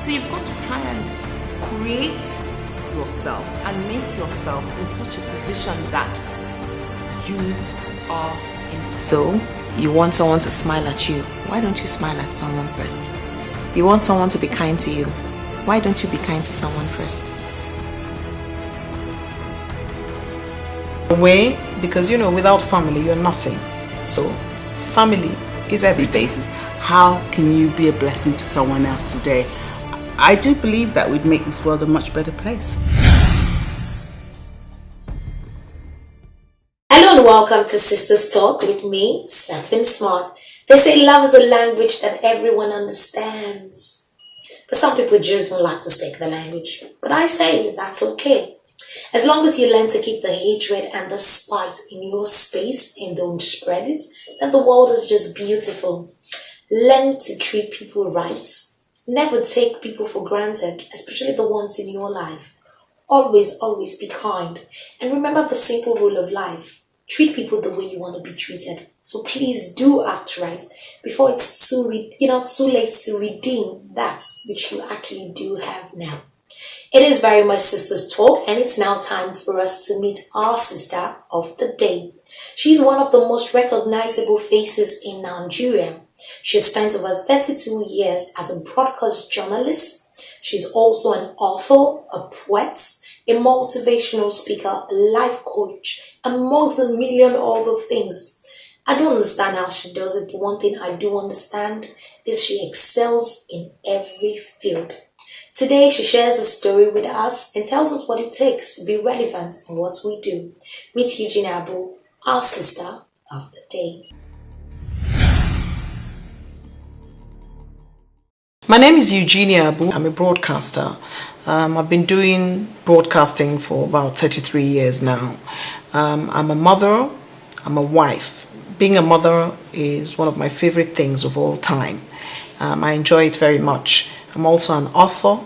So you've got to try and create yourself and make yourself in such a position that you are indispensable. So you want someone to smile at you. Why don't you smile at someone first? You want someone to be kind to you. Why don't you be kind to someone first? Way, because without family you're nothing. So family is everything. How can you be a blessing to someone else today? I do believe that we'd make this world a much better place. Hello and welcome to Sisters Talk with me, Safin Smart. They say love is a language that everyone understands. But some people just don't like to speak the language. But I say that's okay. As long as you learn to keep the hatred and the spite in your space and don't spread it, then the world is just beautiful. Learn to treat people right. Never take people for granted, especially the ones in your life. Always, always be kind. And remember the simple rule of life. Treat people the way you want to be treated. So please do act right before it's too late to redeem that which you actually do have now. It is very much Sisters Talk, and it's now time for us to meet our sister of the day. She's one of the most recognizable faces in Nigeria. She has spent over 32 years as a broadcast journalist. She's also an author, a poet, a motivational speaker, a life coach, amongst a million other things. I don't understand how she does it, but one thing I do understand is she excels in every field. Today, she shares a story with us and tells us what it takes to be relevant in what we do. Meet Eugenia Abu, our sister of the day. My name is Eugenia Abu. I'm a broadcaster. I've been doing broadcasting for about 33 years now. I'm a mother. I'm a wife. Being a mother is one of my favorite things of all time. I enjoy it very much. I'm also an author.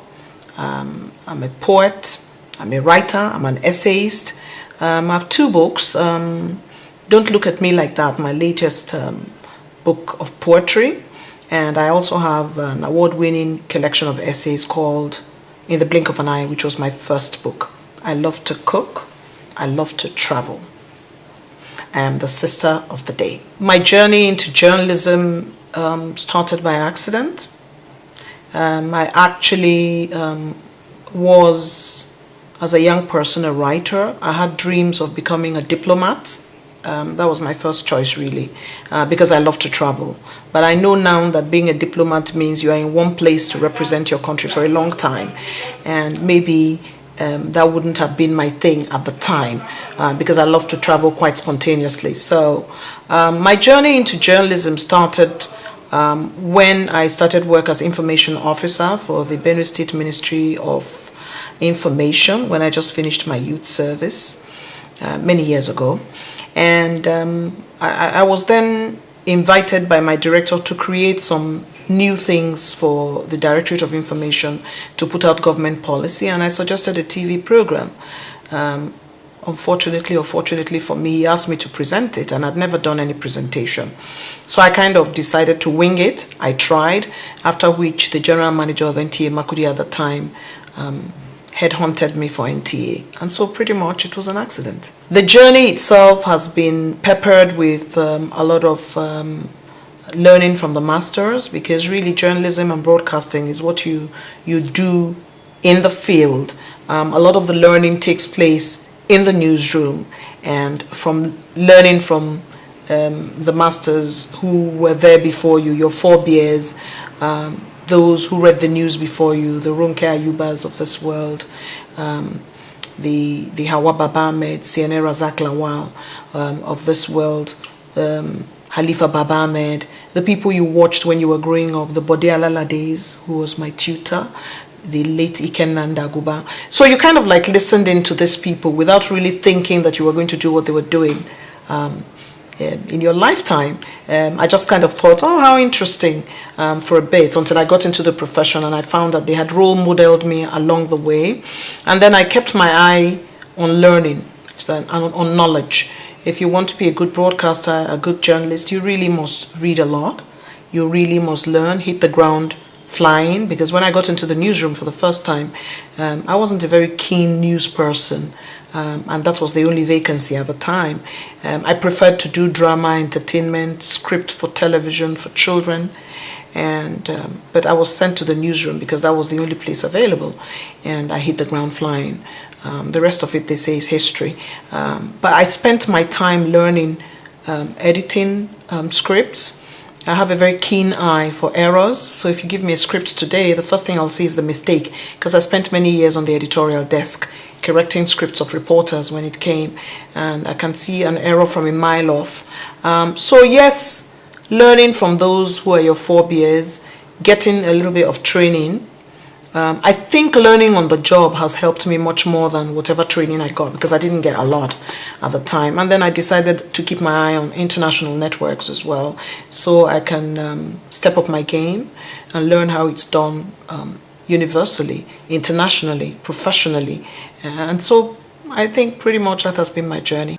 I'm a poet. I'm a writer. I'm an essayist. I have 2 books. Don't Look at Me Like That, my latest book of poetry. And I also have an award-winning collection of essays called In the Blink of an Eye, which was my first book. I love to cook. I love to travel. I am the sister of the day. My journey into journalism started by accident. I actually was, as a young person, a writer. I had dreams of becoming a diplomat. That was my first choice, really, because I love to travel. But I know now that being a diplomat means you are in one place to represent your country for a long time. And maybe that wouldn't have been my thing at the time, because I love to travel quite spontaneously. So my journey into journalism started when I started work as information officer for the Benue State Ministry of Information, when I just finished my youth service many years ago. And I was then invited by my director to create some new things for the Directorate of Information to put out government policy, and I suggested a TV program. Unfortunately or fortunately for me, he asked me to present it, and I'd never done any presentation. So I kind of decided to wing it. I tried, after which the general manager of NTA, Makudi at the time, headhunted me for NTA. And so pretty much it was an accident. The journey itself has been peppered with a lot of learning from the masters, because really journalism and broadcasting is what you do in the field. A lot of the learning takes place in the newsroom, and from learning from the masters who were there before you, your forebears, those who read the news before you, the Ronke Ayubas of this world, the Hawa Baba Ahmed, Siene Razak Lawal of this world, Halifa Baba Ahmed, the people you watched when you were growing up, the Bode Alalades, who was my tutor, the late Ikenna Ndaguba. So you kind of like listened into these people without really thinking that you were going to do what they were doing in your lifetime. I just kind of thought, oh, how interesting, for a bit, until I got into the profession and I found that they had role modeled me along the way. And then I kept my eye on learning, on knowledge. If you want to be a good broadcaster, a good journalist, you really must read a lot. You really must learn, hit the ground flying, because when I got into the newsroom for the first time, I wasn't a very keen news person, and that was the only vacancy at the time. I preferred to do drama, entertainment, script for television, for children, but I was sent to the newsroom because that was the only place available, and I hit the ground flying. The rest of it, they say, is history. But I spent my time learning editing scripts. I have a very keen eye for errors. So if you give me a script today, the first thing I'll see is the mistake, because I spent many years on the editorial desk correcting scripts of reporters when it came, and I can see an error from a mile off. So yes, learning from those who are your forebears, getting a little bit of training. I think learning on the job has helped me much more than whatever training I got, because I didn't get a lot at the time. And then I decided to keep my eye on international networks as well, so I can step up my game and learn how it's done universally, internationally, professionally. And so I think pretty much that has been my journey.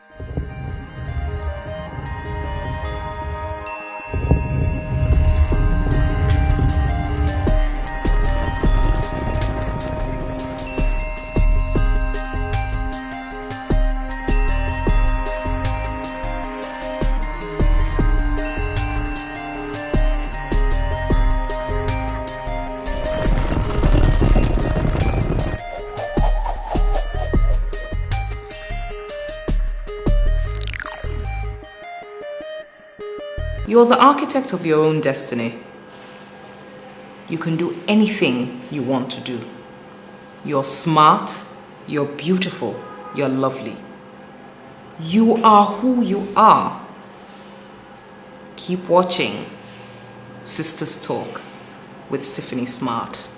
You're the architect of your own destiny. You can do anything you want to do. You're smart, you're beautiful, you're lovely. You are who you are. Keep watching Sisters Talk with Tiffany Smart.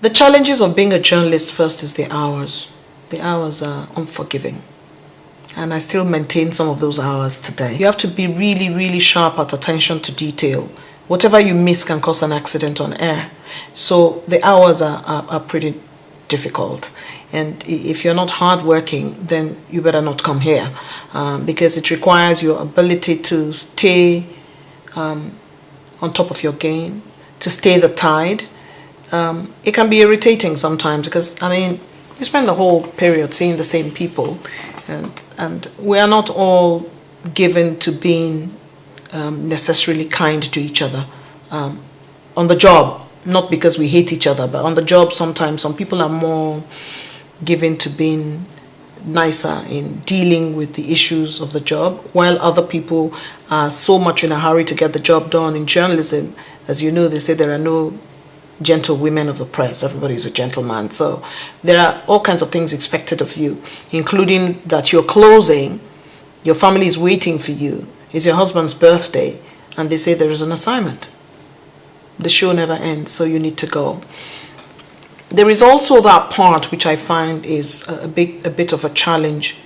The challenges of being a journalist first is the hours. The hours are unforgiving, and I still maintain some of those hours today. You have to be really, really sharp at attention to detail. Whatever you miss can cause an accident on air. So the hours are pretty difficult. And if you're not hardworking, then you better not come here, because it requires your ability to stay on top of your game, to stay the tide. It can be irritating sometimes, because, I mean, you spend the whole period seeing the same people, and we are not all given to being necessarily kind to each other on the job. Not because we hate each other, but on the job sometimes some people are more given to being nicer in dealing with the issues of the job, while other people are so much in a hurry to get the job done. In journalism, as you know, they say there are no gentle women of the press. Everybody's a gentleman. So there are all kinds of things expected of you, including that you're closing, your family is waiting for you, it's your husband's birthday, and they say there is an assignment. The show never ends, so you need to go. There is also that part which I find is a bit of a challenge,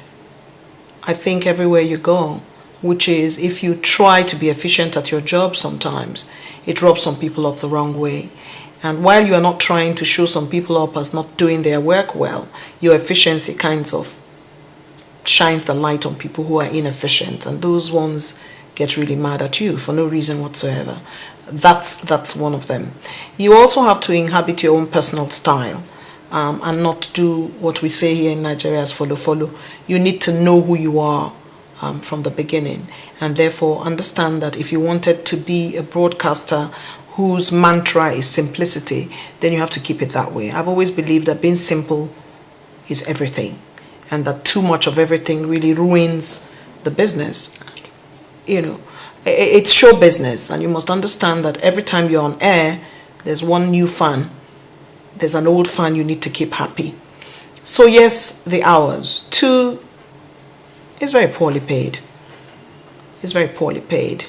I think, everywhere you go, which is if you try to be efficient at your job sometimes, it rubs some people up the wrong way. And while you are not trying to show some people up as not doing their work well, your efficiency kind of shines the light on people who are inefficient, and those ones get really mad at you for no reason whatsoever. That's one of them. You also have to inhabit your own personal style, and not do what we say here in Nigeria as follow. You need to know who you are from the beginning, and therefore understand that if you wanted to be a broadcaster whose mantra is simplicity, then you have to keep it that way. I've always believed that being simple is everything, and that too much of everything really ruins the business. You know, it's show business, and you must understand that every time you're on air, there's one new fan. There's an old fan you need to keep happy. So yes, the hours. 2, it's very poorly paid. It's very poorly paid.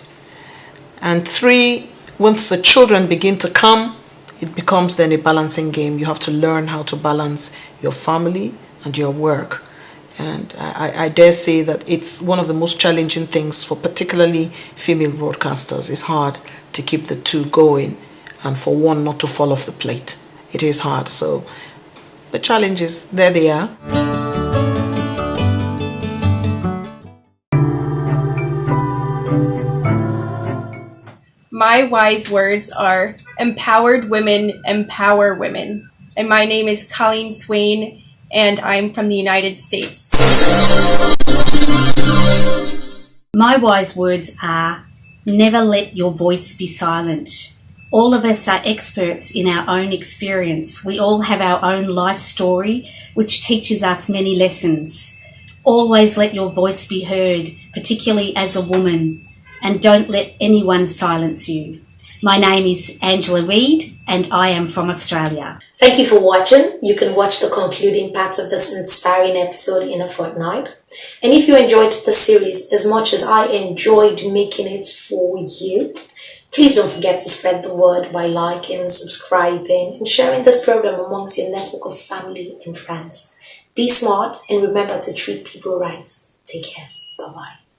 And 3, once the children begin to come, it becomes then a balancing game. You have to learn how to balance your family and your work. And I dare say that it's one of the most challenging things for particularly female broadcasters. It's hard to keep the two going and for one not to fall off the plate. It is hard. So the challenges, there they are. My wise words are empowered women empower women. And my name is Colleen Swain, and I'm from the United States. My wise words are never let your voice be silent. All of us are experts in our own experience. We all have our own life story, which teaches us many lessons. Always let your voice be heard, particularly as a woman, and don't let anyone silence you. My name is Angela Reid, and I am from Australia. Thank you for watching. You can watch the concluding part of this inspiring episode in a fortnight. And if you enjoyed the series as much as I enjoyed making it for you, please don't forget to spread the word by liking, subscribing, and sharing this program amongst your network of family and friends. Be smart and remember to treat people right. Take care. Bye-bye.